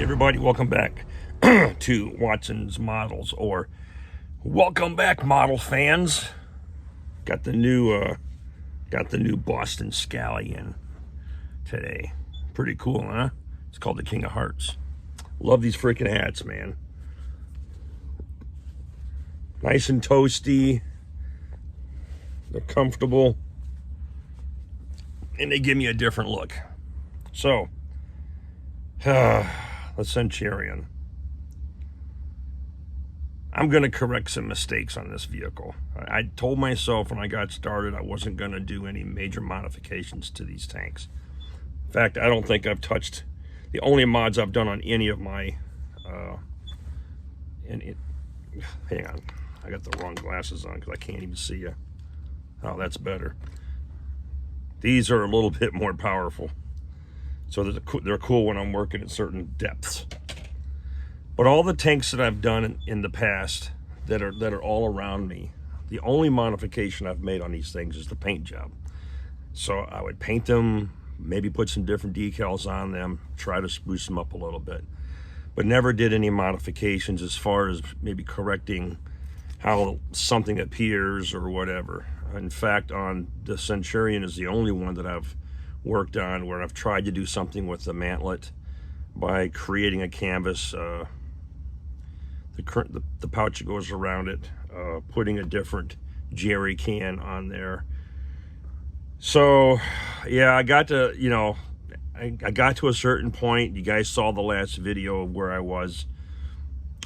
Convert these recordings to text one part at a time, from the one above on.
everybody, welcome back to Watson's Models, or welcome back, model fans. Got the new Boston Scallion today. Pretty cool, huh? It's called the King of Hearts. Love these freaking hats, man. Nice and toasty. They're comfortable, and they give me a different look. So, the Centurion. I'm going to correct some mistakes on this vehicle. I told myself when I got started I wasn't going to do any major modifications to these tanks. In fact, I don't think I've touched the only mods I've done on any of my hang on, I got the wrong glasses on because I can't even see you. Oh, that's better. These are a little bit more powerful, so they're cool when I'm working at certain depths. But all the tanks that I've done in the past that are all around me, the only modification I've made on these things is the paint job. So I would paint them, maybe put some different decals on them, try to spruce them up a little bit, but never did any modifications as far as maybe correcting how something appears or whatever. In fact, on the Centurion is the only one that I've worked on where I've tried to do something with the mantlet by creating a canvas, the pouch that goes around it, putting a different jerry can on there. So yeah, I got to, I got to a certain point. You guys saw the last video of where I was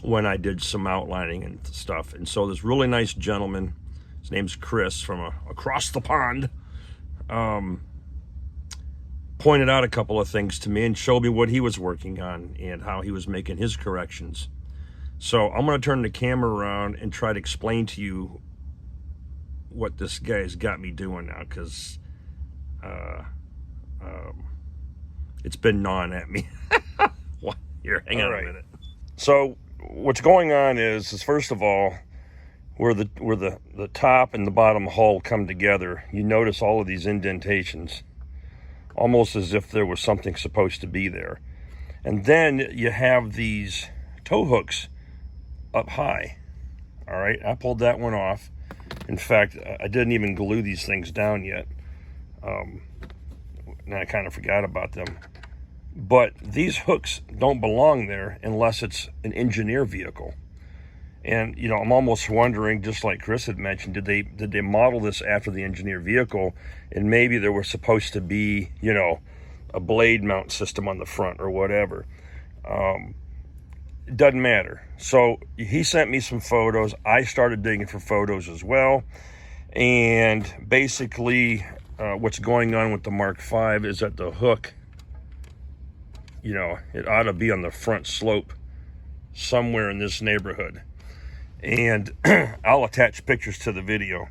when I did some outlining and stuff. And so this really nice gentleman, his name's Chris from across the pond, pointed out a couple of things to me and showed me what he was working on and how he was making his corrections. So I'm going to turn the camera around and try to explain to you what this guy's got me doing now, because it's been gnawing at me. Here, hang on a minute. So what's going on is first of all, where the top and the bottom hull come together, you notice all of these indentations, almost as if there was something supposed to be there. And then you have these tow hooks up high. All right, I pulled that one off. In fact, I didn't even glue these things down yet. And I kind of forgot about them. But these hooks don't belong there unless it's an engineer vehicle. And, I'm almost wondering, just like Chris had mentioned, did they model this after the engineer vehicle, and maybe there was supposed to be, a blade mount system on the front or whatever. It doesn't matter. So he sent me some photos. I started digging for photos as well. And basically what's going on with the Mark V is that the hook, it ought to be on the front slope somewhere in this neighborhood. And I'll attach pictures to the video.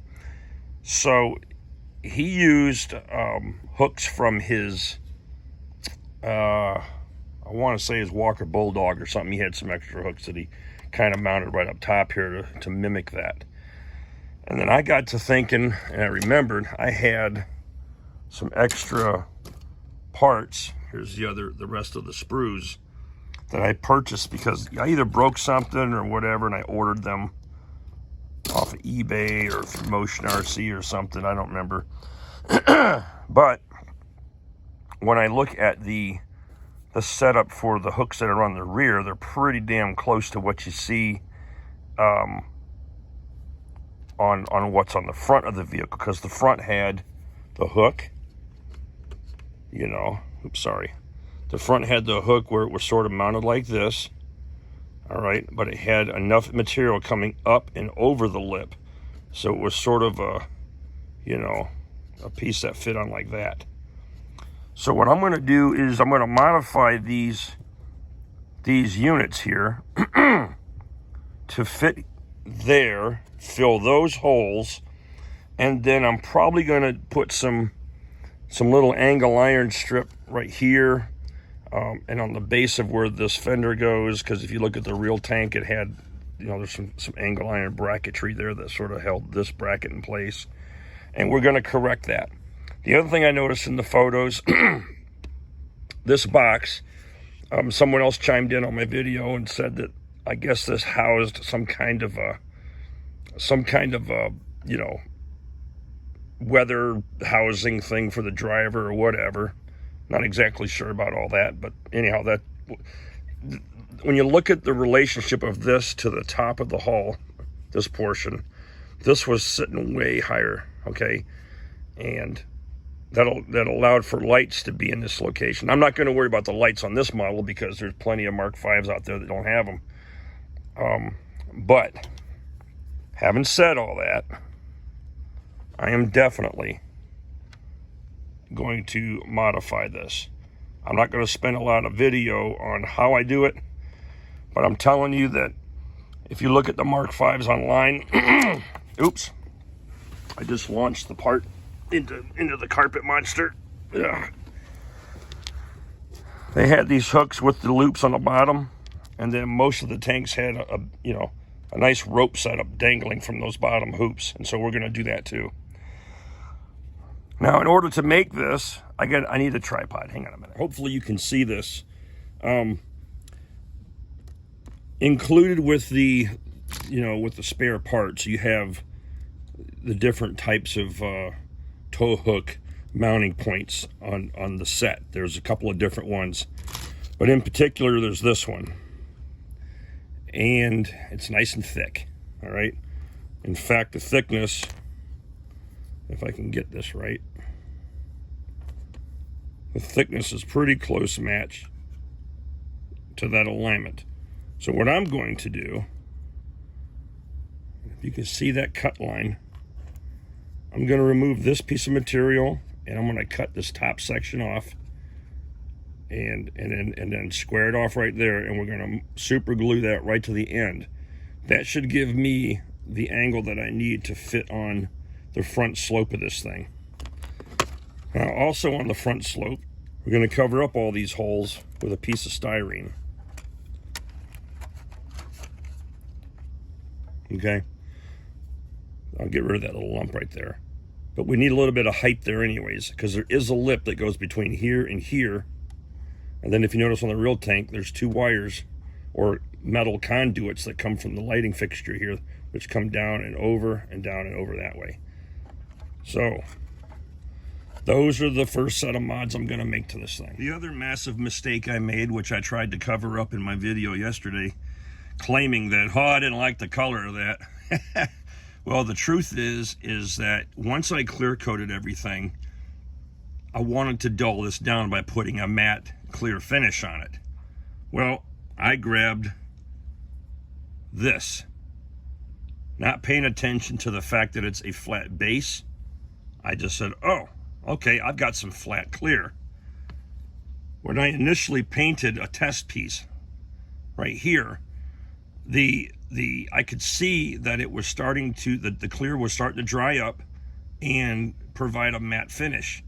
So he used hooks from his, I want to say his Walker Bulldog or something. He had some extra hooks that he kind of mounted right up top here to mimic that. And then I got to thinking, and I remembered I had some extra parts. Here's the rest of the sprues that I purchased because I either broke something or whatever, and I ordered them off of eBay or through Motion RC or something. I don't remember. But when I look at the setup for the hooks that are on the rear, they're pretty damn close to what you see on what's on the front of the vehicle, because the front had the hook, oops, sorry. The front had the hook where it was sort of mounted like this, all right, but it had enough material coming up and over the lip, so it was sort of a piece that fit on like that. So what I'm going to do is I'm going to modify these units here to fit there, fill those holes, and then I'm probably going to put some little angle iron strip right here, and on the base of where this fender goes, because if you look at the real tank, it had, there's some angle iron bracketry there that sort of held this bracket in place, and we're going to correct that. The other thing I noticed in the photos, this box Someone else chimed in on my video and said that I guess this housed some kind of a, you know, weather housing thing for the driver or whatever. Not exactly sure about all that, but anyhow, that when you look at the relationship of this to the top of the hull, this portion, this was sitting way higher, okay? And that allowed for lights to be in this location. I'm not going to worry about the lights on this model because there's plenty of Mark V's out there that don't have them. But having said all that, I am definitely going to modify this. I'm not going to spend a lot of video on how I do it, but I'm telling you that if you look at the Mark V's online, oops, I just launched the part into the carpet monster. Ugh. They had these hooks with the loops on the bottom, and then most of the tanks had a nice rope setup dangling from those bottom hoops, and so we're going to do that too. Now, in order to make this, I need a tripod. Hang on a minute. Hopefully you can see this. Included with the, with the spare parts, you have the different types of tow hook mounting points on the set. There's a couple of different ones, but in particular, there's this one. And it's nice and thick, all right? In fact, the thickness, if I can get this right, the thickness is pretty close match to that alignment. So what I'm going to do, if you can see that cut line, I'm going to remove this piece of material and I'm going to cut this top section off and then square it off right there, and we're going to super glue that right to the end. That should give me the angle that I need to fit on the front slope of this thing. Now, also on the front slope, we're going to cover up all these holes with a piece of styrene. Okay? I'll get rid of that little lump right there. But we need a little bit of height there anyways, because there is a lip that goes between here and here. And then if you notice on the real tank, there's two wires or metal conduits that come from the lighting fixture here, which come down and over that way. So those are the first set of mods I'm going to make to this thing. The other massive mistake I made, which I tried to cover up in my video yesterday, claiming that, oh, I didn't like the color of that. Well, the truth is that once I clear coated everything, I wanted to dull this down by putting a matte clear finish on it. Well, I grabbed this, not paying attention to the fact that it's a flat base. I just said, oh, okay, I've got some flat clear. When I initially painted a test piece right here, I could see that it was starting to, the clear was starting to dry up and provide a matte finish.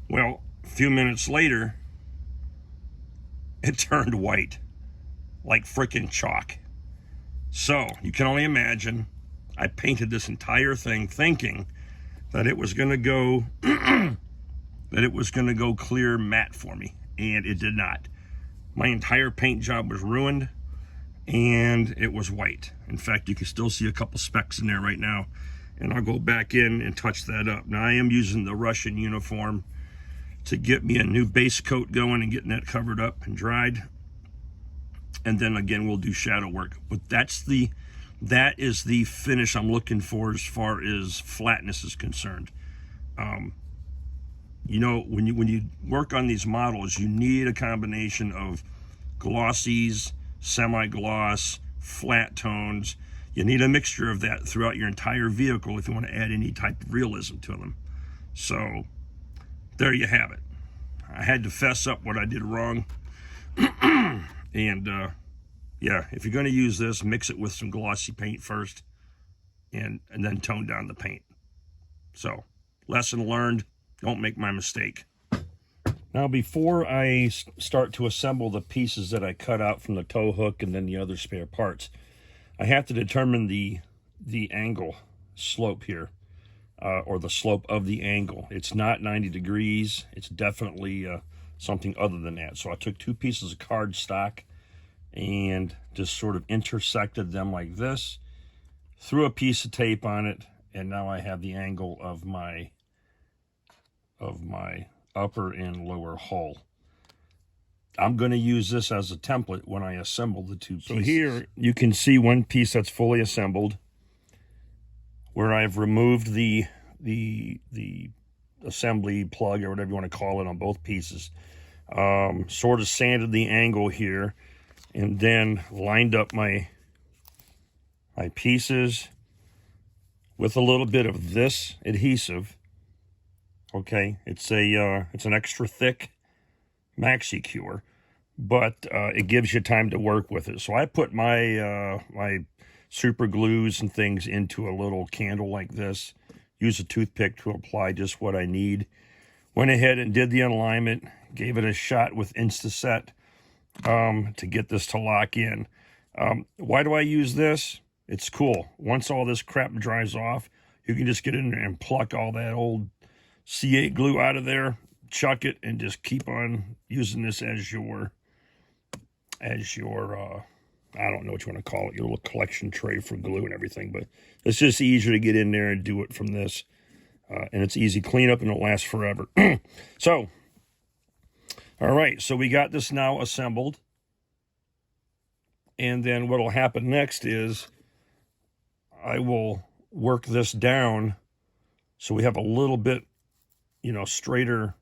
Well, a few minutes later, it turned white, like frickin' chalk. So you can only imagine, I painted this entire thing thinking that it was gonna go, clear matte for me, and it did not. My entire paint job was ruined, and it was white. In fact, you can still see a couple specks in there right now, and I'll go back in and touch that up. Now, I am using the Russian uniform to get me a new base coat going and getting that covered up and dried. And then again, we'll do shadow work. But that is the finish I'm looking for as far as flatness is concerned. You know, when you work on these models, you need a combination of glossies, semi-gloss, flat tones. You need a mixture of that throughout your entire vehicle if you want to add any type of realism to them. So there you have it. I had to fess up what I did wrong. And yeah, if you're going to use this, mix it with some glossy paint first and then tone down the paint. So, lesson learned, don't make my mistake. Now, before I start to assemble the pieces that I cut out from the tow hook and then the other spare parts, I have to determine the angle slope here. Or the slope of the angle. It's not 90 degrees. It's definitely something other than that. So I took 2 pieces of cardstock and just sort of intersected them like this, threw a piece of tape on it, and now I have the angle of my upper and lower hull. I'm going to use this as a template when I assemble the 2 pieces. So here you can see one piece that's fully assembled, where I've removed the assembly plug or whatever you want to call it on both pieces. Sort of sanded the angle here, and then lined up my pieces with a little bit of this adhesive. Okay, it's an extra thick Maxi Cure, but it gives you time to work with it. So I put my my super glues and things into a little candle like this. Use a toothpick to apply just what I need. Went ahead and did the alignment, gave it a shot with Instaset to get this to lock in. Why do I use this? It's cool. Once all this crap dries off, you can just get in there and pluck all that old C8 glue out of there, chuck it, and just keep on using this as your I don't know what you want to call it, your little collection tray for glue and everything, but it's just easier to get in there and do it from this. And it's easy cleanup and it'll last forever. So, all right, so we got this now assembled. And then what'll happen next is I will work this down so we have a little bit, straighter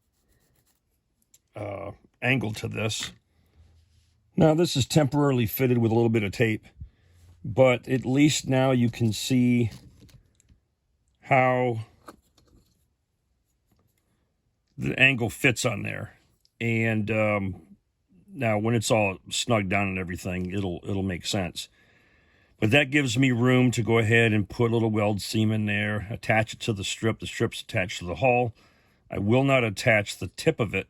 angle to this. Now, this is temporarily fitted with a little bit of tape, but at least now you can see how the angle fits on there. And now when it's all snugged down and everything, it'll make sense. But that gives me room to go ahead and put a little weld seam in there, attach it to the strip. The strip's attached to the hull. I will not attach the tip of it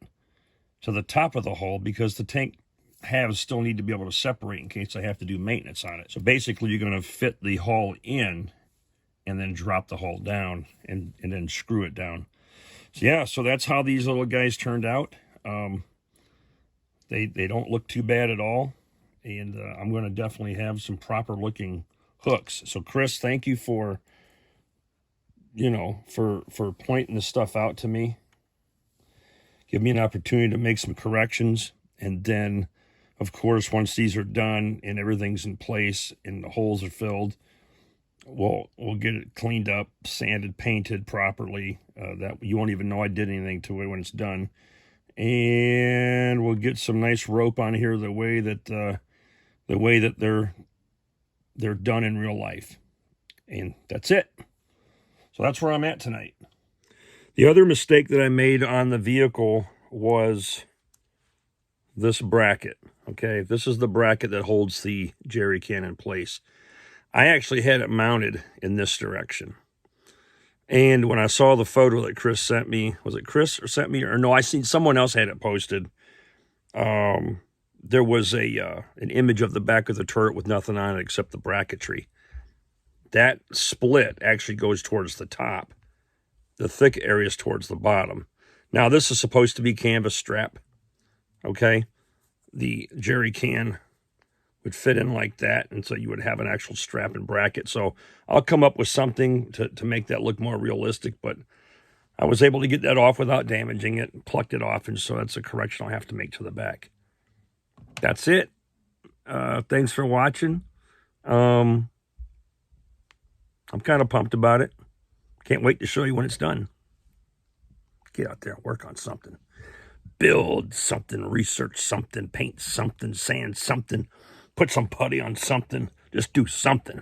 to the top of the hull because the tank halves still need to be able to separate in case I have to do maintenance on it. So basically you're going to fit the hull in and then drop the hull down and then screw it down. So yeah, so that's how these little guys turned out. They don't look too bad at all. And I'm going to definitely have some proper looking hooks. So Chris, thank you for, for pointing this stuff out to me. Give me an opportunity to make some corrections. And then, of course, once these are done and everything's in place and the holes are filled, we'll get it cleaned up, sanded, painted properly. That you won't even know I did anything to it when it's done. And we'll get some nice rope on here the way that they're done in real life. And that's it. So that's where I'm at tonight. The other mistake that I made on the vehicle was this bracket. Okay, this is the bracket that holds the jerry can in place. I actually had it mounted in this direction. And when I saw the photo that Chris sent me, was it Chris or sent me? Or no, I seen someone else had it posted. There was an image of the back of the turret with nothing on it except the bracketry. That split actually goes towards the top. The thick area is towards the bottom. Now, this is supposed to be canvas strap, okay? The jerry can would fit in like that, and so you would have an actual strap and bracket. So I'll come up with something to make that look more realistic, but I was able to get that off without damaging it, and plucked it off, and so that's a correction I'll have to make to the back. That's it. Thanks for watching. I'm kind of pumped about it. Can't wait to show you when it's done. Get out there and work on something. Build something, research something, paint something, sand something, put some putty on something. Just do something.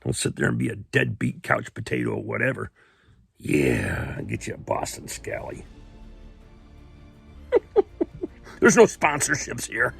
Don't sit there and be a deadbeat couch potato or whatever. Yeah, get you a Boston Scally. There's no sponsorships here.